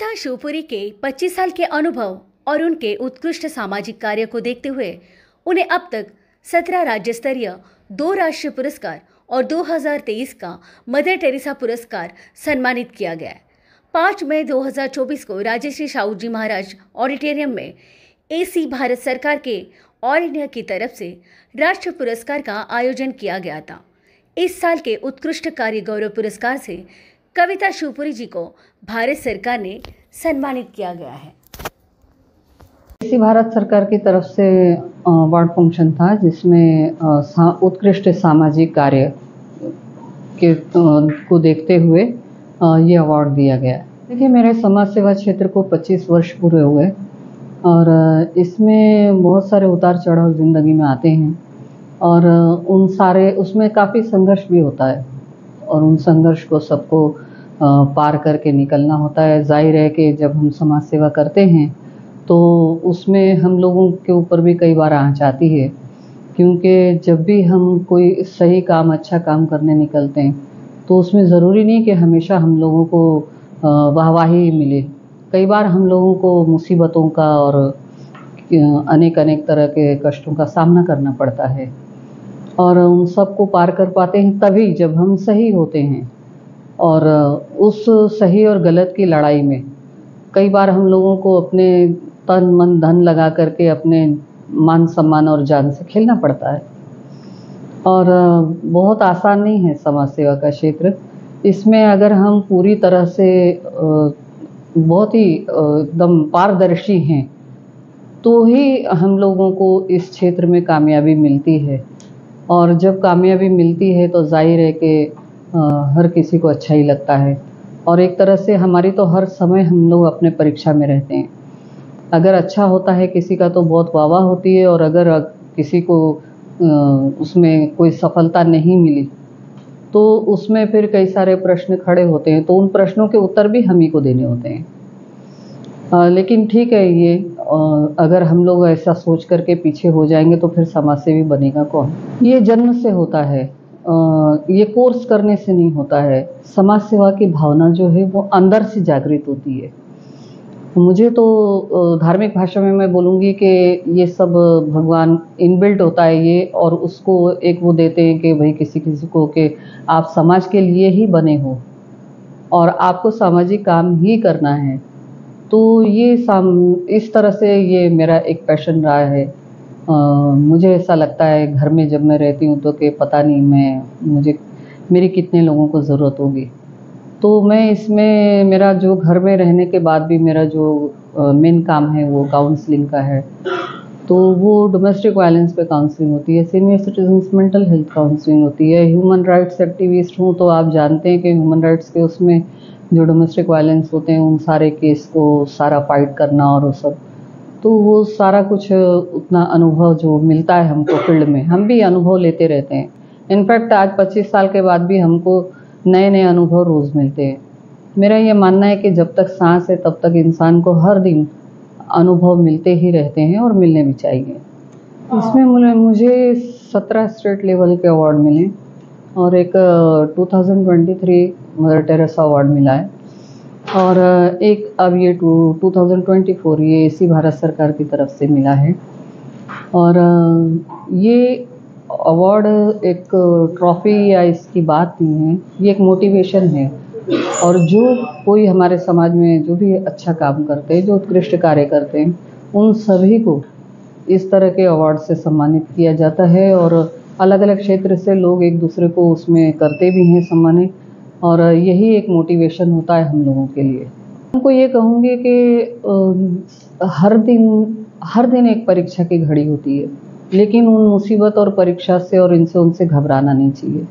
कविता शिवपुरी के 25 साल के अनुभव और उनके उत्कृष्ट सामाजिक कार्य को देखते हुए उन्हें अब तक 17 राज्य स्तरीय, 2 राष्ट्रीय पुरस्कार और 2023 का मदर टेरेसा पुरस्कार सम्मानित किया गया है। 5 मई 2024 को राजश्री साहू जी महाराज ऑडिटोरियम में AC भारत सरकार के ऑल इंडिया की तरफ से राष्ट्रीय पुरस्कार का आयोजन किया गया था। इस साल के उत्कृष्ट कार्य गौरव पुरस्कार से कविता शिवपुरी जी को भारत सरकार ने सम्मानित किया गया है। इसी भारत सरकार की तरफ से अवार्ड फंक्शन था जिसमें उत्कृष्ट सामाजिक कार्य के को देखते हुए ये अवार्ड दिया गया। देखिए, मेरे समाज सेवा क्षेत्र को 25 वर्ष पूरे हुए और इसमें बहुत सारे उतार चढ़ाव ज़िंदगी में आते हैं और उसमें काफ़ी संघर्ष भी होता है और उन संघर्ष को सबको पार करके निकलना होता है। जाहिर है कि जब हम समाज सेवा करते हैं तो उसमें हम लोगों के ऊपर भी कई बार आँच आती है, क्योंकि जब भी हम कोई सही काम, अच्छा काम करने निकलते हैं तो उसमें ज़रूरी नहीं कि हमेशा हम लोगों को वाहवाही मिले। कई बार हम लोगों को मुसीबतों का और अनेक तरह के कष्टों का सामना करना पड़ता है और उन सब को पार कर पाते हैं तभी जब हम सही होते हैं। और उस सही और गलत की लड़ाई में कई बार हम लोगों को अपने तन मन धन लगा करके अपने मान सम्मान और जान से खेलना पड़ता है और बहुत आसान नहीं है समाज सेवा का क्षेत्र। इसमें अगर हम पूरी तरह से बहुत ही एकदम पारदर्शी हैं तो ही हम लोगों को इस क्षेत्र में कामयाबी मिलती है और जब कामयाबी मिलती है तो जाहिर है कि हर किसी को अच्छा ही लगता है और एक तरह से हमारी तो हर समय हम लोग अपने परीक्षा में रहते हैं। अगर अच्छा होता है किसी का तो बहुत वाह होती है और अगर किसी को उसमें कोई सफलता नहीं मिली तो उसमें फिर कई सारे प्रश्न खड़े होते हैं, तो उन प्रश्नों के उत्तर भी हम ही को देने होते हैं। लेकिन ठीक है, ये अगर हम लोग ऐसा सोच करके पीछे हो जाएंगे तो फिर समाज सेवी बनेगा कौन। ये जन्म से होता है, ये कोर्स करने से नहीं होता है। समाज सेवा की भावना जो है वो अंदर से जागृत होती है। मुझे तो धार्मिक भाषा में मैं बोलूँगी कि ये सब भगवान इनबिल्ट होता है ये, और उसको एक वो देते हैं कि भाई किसी को कि आप समाज के लिए ही बने हो और आपको सामाजिक काम ही करना है। तो ये इस तरह से ये मेरा एक पैशन रहा है। मुझे ऐसा लगता है घर में जब मैं रहती हूँ तो कि पता नहीं मेरी कितने लोगों को ज़रूरत होगी। तो मैं इसमें मेरा जो घर में रहने के बाद भी मेरा जो मेन काम है वो काउंसलिंग का है। तो वो डोमेस्टिक वायलेंस पे काउंसलिंग होती है, senior citizens mental health counselling होती है। ह्यूमन राइट्स एक्टिविस्ट हूँ तो आप जानते हैं कि ह्यूमन राइट्स के उसमें जो डोमेस्टिक वायलेंस होते हैं उन सारे केस को सारा फाइट करना और वो सब, तो वो सारा कुछ उतना अनुभव जो मिलता है हमको फील्ड में, हम भी अनुभव लेते रहते हैं। इनफैक्ट आज 25 साल के बाद भी हमको नए नए अनुभव रोज़ मिलते हैं। मेरा ये मानना है कि जब तक सांस है तब तक इंसान को हर दिन अनुभव मिलते ही रहते हैं और मिलने भी चाहिए। इसमें मुझे 17 स्टेट लेवल के अवार्ड मिले और एक 2023 मदर टेरेसा अवार्ड मिला है और एक अब ये 2024 ये इसी भारत सरकार की तरफ से मिला है। और ये अवार्ड एक ट्रॉफी या इसकी बात नहीं है, ये एक मोटिवेशन है। और जो कोई हमारे समाज में जो भी अच्छा काम करते हैं, जो उत्कृष्ट कार्य करते हैं, उन सभी को इस तरह के अवार्ड से सम्मानित किया जाता है और अलग अलग क्षेत्र से लोग एक दूसरे को उसमें करते भी हैं सम्मानित, और यही एक मोटिवेशन होता है हम लोगों के लिए। उनको ये कहूँगी कि हर दिन एक परीक्षा की घड़ी होती है, लेकिन उन मुसीबत और परीक्षा से और उनसे घबराना नहीं चाहिए।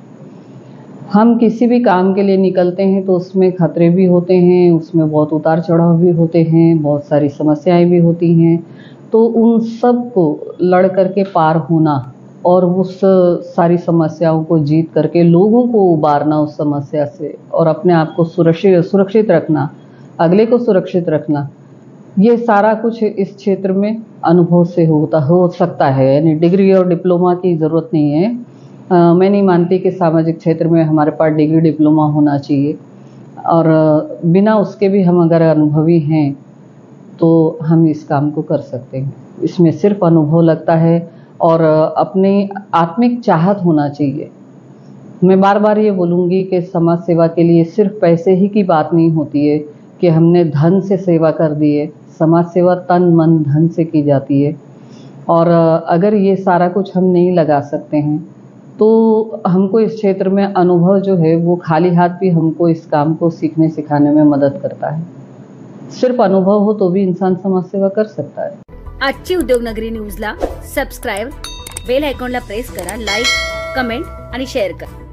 हम किसी भी काम के लिए निकलते हैं तो उसमें खतरे भी होते हैं, उसमें बहुत उतार चढ़ाव भी होते हैं, बहुत सारी समस्याएं भी होती हैं। तो उन सब को लड़ करके पार होना और उस सारी समस्याओं को जीत करके लोगों को उबारना उस समस्या से और अपने आप को सुरक्षित रखना, अगले को सुरक्षित रखना, ये सारा कुछ इस क्षेत्र में अनुभव से हो सकता है। यानी डिग्री और डिप्लोमा की ज़रूरत नहीं है। मैं नहीं मानती कि सामाजिक क्षेत्र में हमारे पास डिग्री डिप्लोमा होना चाहिए। और बिना उसके भी हम अगर अनुभवी हैं तो हम इस काम को कर सकते हैं। इसमें सिर्फ अनुभव लगता है और अपनी आत्मिक चाहत होना चाहिए। मैं बार बार ये बोलूँगी कि समाज सेवा के लिए सिर्फ पैसे ही की बात नहीं होती है कि हमने धन से सेवा कर दी है। समाज सेवा तन मन धन से की जाती है और अगर ये सारा कुछ हम नहीं लगा सकते हैं तो हमको इस क्षेत्र में अनुभव जो है वो खाली हाथ भी हमको इस काम को सीखने सिखाने में मदद करता है। सिर्फ अनुभव हो तो भी इंसान समाज सेवा कर सकता है। आजची उद्योगनगरी न्यूजला सबस्क्राईब, बेल आयकॉनला प्रेस करा, लाईक, कमेंट आणि शेअर करा।